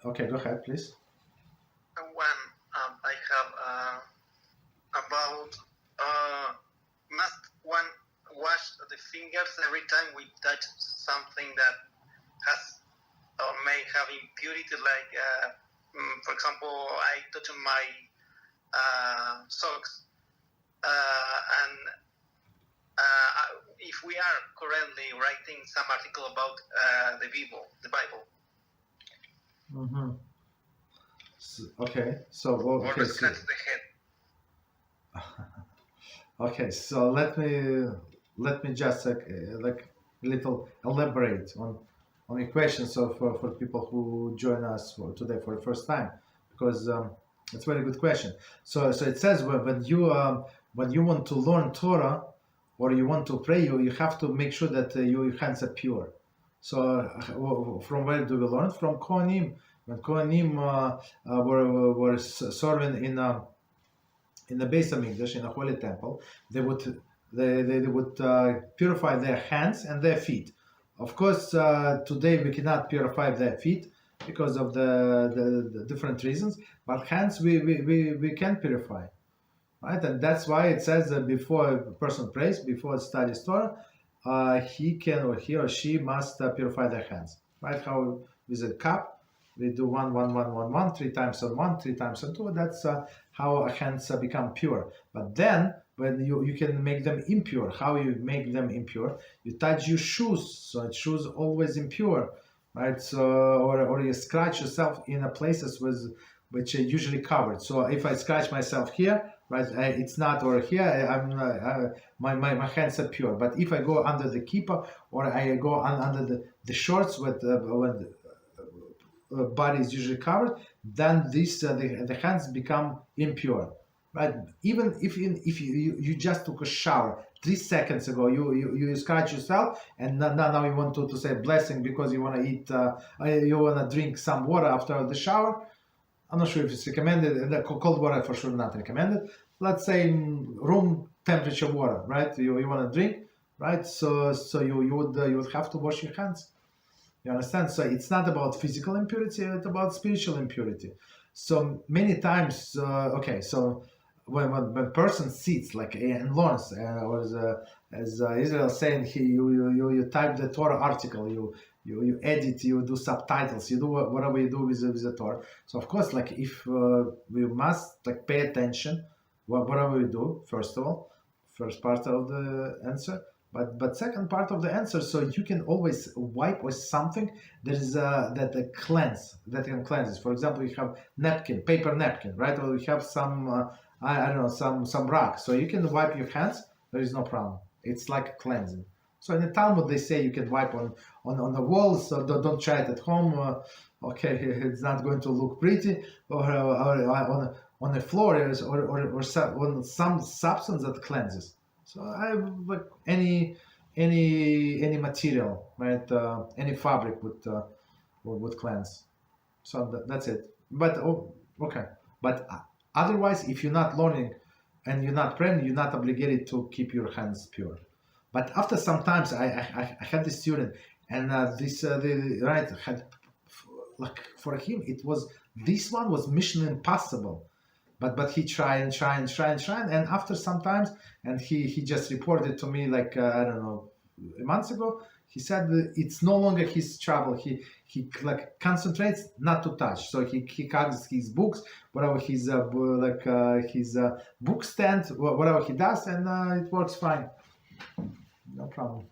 Okay, go ahead, please. One I have about must one wash the fingers every time we touch something that has or may have impurity, like for example, I touch my socks, and if we are currently writing some article about the Bible. Mm-hmm. Okay, so Or okay, scratch the head. okay, so let me just like a little elaborate on your question. So for people who join us today for the first time, because it's a very good question. So it says when you want to learn Torah or you want to pray, you have to make sure that your hands are pure. So from where do we learn? From Kohanim. When Kohanim were serving in the Beis Hamikdash, in a holy temple, they would purify their hands and their feet. Of course, today we cannot purify their feet because of the different reasons, but hands we can purify, right? And that's why it says that before a person prays, before studies Torah, he or she must purify their hands, right? How with a cup we do 1, 1, 1, 1, 1, 3 times on 1, 3 times on 2. That's how our hands become pure. But then when you can make them impure. How you make them impure? You touch your shoes, so shoes always impure, right? So or you scratch yourself in a places which are usually covered. So if I scratch myself here, right, it's not, or here my hands are pure. But if I go under the kippah or I go under the shorts with body is usually covered, then the hands become impure, right? Even if you just took a shower 3 seconds ago, you scratch yourself, and now you want to say blessing because you want to eat, you want to drink some water after the shower. I'm not sure if it's recommended. Cold water for sure not recommended. Let's say room temperature water, right? You want to drink, right? So you would have to wash your hands. You understand? So it's not about physical impurity, it's about spiritual impurity. So many times, okay, so when a person sits, like in Lawrence, or as Israel saying, you type the Torah article, you edit, you do subtitles, you do whatever you do with the Torah. So of course, like if we must like pay attention, whatever we do, first of all, first part of the answer. But second part of the answer, so you can always wipe with something that is that can cleanse. For example, you have napkin, paper napkin, right? Or you have some I don't know, some rock. So you can wipe your hands. There is no problem. It's like cleansing. So in the Talmud they say you can wipe on the walls. So don't try it at home. Okay, it's not going to look pretty. Or on the floor or on some substance that cleanses. So I like any material, right? Any fabric would cleanse. So that's it. But okay. But otherwise, if you're not learning and you're not praying, you're not obligated to keep your hands pure. But after some times, I had this student, and right had like for him it was this one was mission impossible. But he tried, and after some times, and he just reported to me like I don't know, months ago. He said it's no longer his trouble. He like concentrates not to touch. So he carries his books, whatever his his book stand, whatever he does, and it works fine. No problem.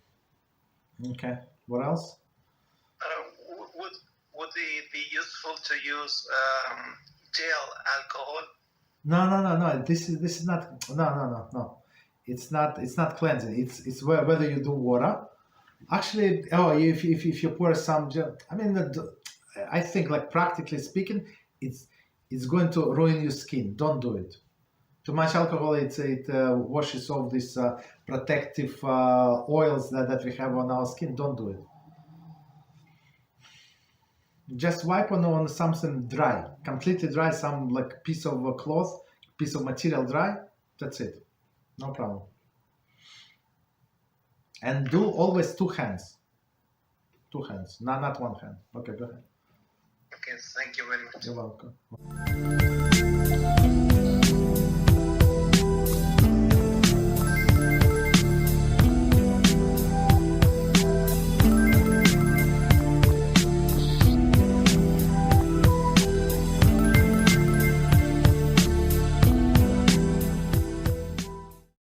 Okay. What else? Would it be useful to use gel alcohol? No. This is not. No. It's not cleansing. It's whether you do water. Actually, if you pour some, I mean, I think like practically speaking, it's going to ruin your skin. Don't do it. Too much alcohol, it washes off these protective oils that we have on our skin. Don't do it. Just wipe on something dry, completely dry, some like piece of cloth, piece of material dry. That's it. No problem. And do always two hands, not one hand. Okay, go ahead. Okay, thank you very much. You're welcome.